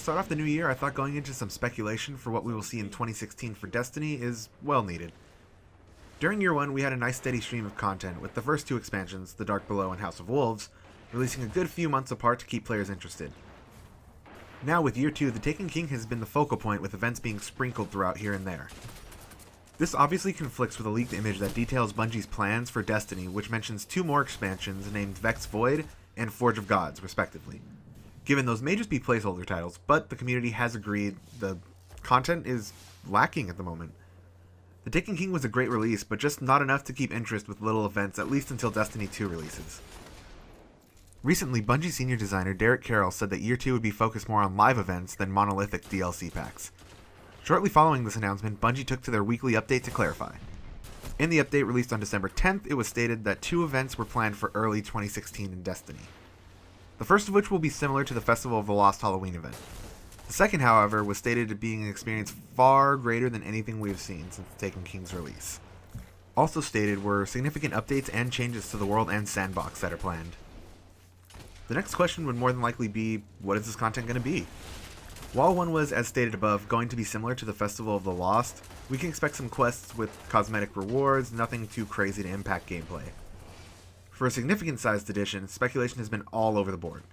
start off the new year, I thought going into some speculation for what we will see in 2016 for Destiny is well needed. During year 1, we had a nice steady stream of content, with the first 2 expansions, The Dark Below and House of Wolves, releasing a good few months apart to keep players interested. Now with year 2, the Taken King has been the focal point, with events being sprinkled throughout here and there. This obviously conflicts with a leaked image that details Bungie's plans for Destiny, which mentions 2 more expansions named Vex Void and Forge of Gods, respectively. Given those may just be placeholder titles, but the community has agreed the content is lacking at the moment. The Taken King was a great release, but just not enough to keep interest with little events, at least until Destiny 2 releases. Recently, Bungie senior designer Derek Carroll said that year 2 would be focused more on live events than monolithic DLC packs. Shortly following this announcement, Bungie took to their weekly update to clarify. In the update released on December 10th, it was stated that 2 events were planned for early 2016 in Destiny. The first of which will be similar to the Festival of the Lost Halloween event. The second, however, was stated to being an experience far greater than anything we have seen since Taken King's release. Also stated were significant updates and changes to the world and sandbox that are planned. The next question would more than likely be, what is this content going to be? While one was, as stated above, going to be similar to the Festival of the Lost, we can expect some quests with cosmetic rewards, nothing too crazy to impact gameplay. For a significant sized edition, speculation has been all over the board.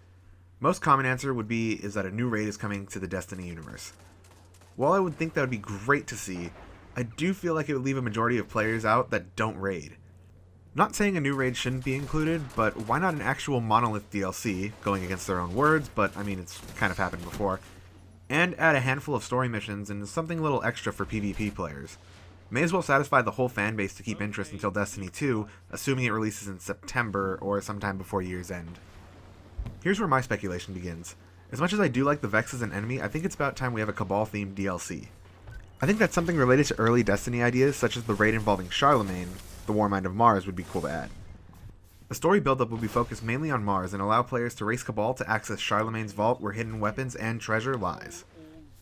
Most common answer would be is that a new raid is coming to the Destiny universe. While I would think that would be great to see, I do feel like it would leave a majority of players out that don't raid. Not saying a new raid shouldn't be included, but why not an actual monolith DLC, going against their own words, but I mean it's kind of happened before, and add a handful of story missions and something a little extra for PvP players. May as well satisfy the whole fanbase to keep interest until Destiny 2, assuming it releases in September or sometime before year's end. Here's where my speculation begins. As much as I do like the Vex as an enemy, I think it's about time we have a Cabal-themed DLC. I think that something related to early Destiny ideas, such as the raid involving Charlemagne, the Warmind of Mars, would be cool to add. The story build-up will be focused mainly on Mars and allow players to race Cabal to access Charlemagne's vault where hidden weapons and treasure lies.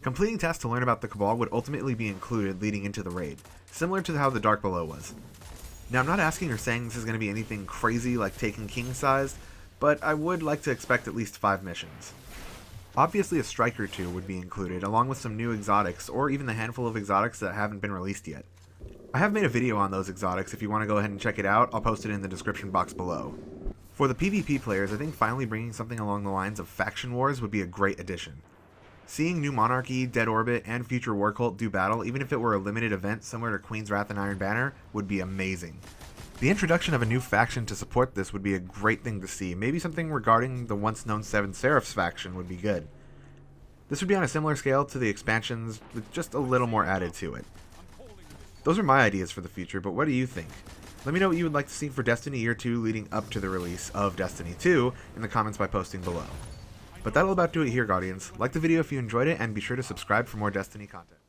Completing tasks to learn about the Cabal would ultimately be included leading into the raid, similar to how the Dark Below was. Now I'm not asking or saying this is going to be anything crazy like Taken King sized, but I would like to expect at least 5 missions. Obviously a strike or 2 would be included, along with some new exotics, or even the handful of exotics that haven't been released yet. I have made a video on those exotics. If you want to go ahead and check it out, I'll post it in the description box below. For the PvP players, I think finally bringing something along the lines of faction wars would be a great addition. Seeing New Monarchy, Dead Orbit, and Future War Cult do battle, even if it were a limited event similar to Queen's Wrath and Iron Banner, would be amazing. The introduction of a new faction to support this would be a great thing to see. Maybe something regarding the once known Seven Seraphs faction would be good. This would be on a similar scale to the expansions, with just a little more added to it. Those are my ideas for the future, but what do you think? Let me know what you would like to see for Destiny Year 2 leading up to the release of Destiny 2 in the comments by posting below. But that'll about do it here, Guardians. Like the video if you enjoyed it, and be sure to subscribe for more Destiny content.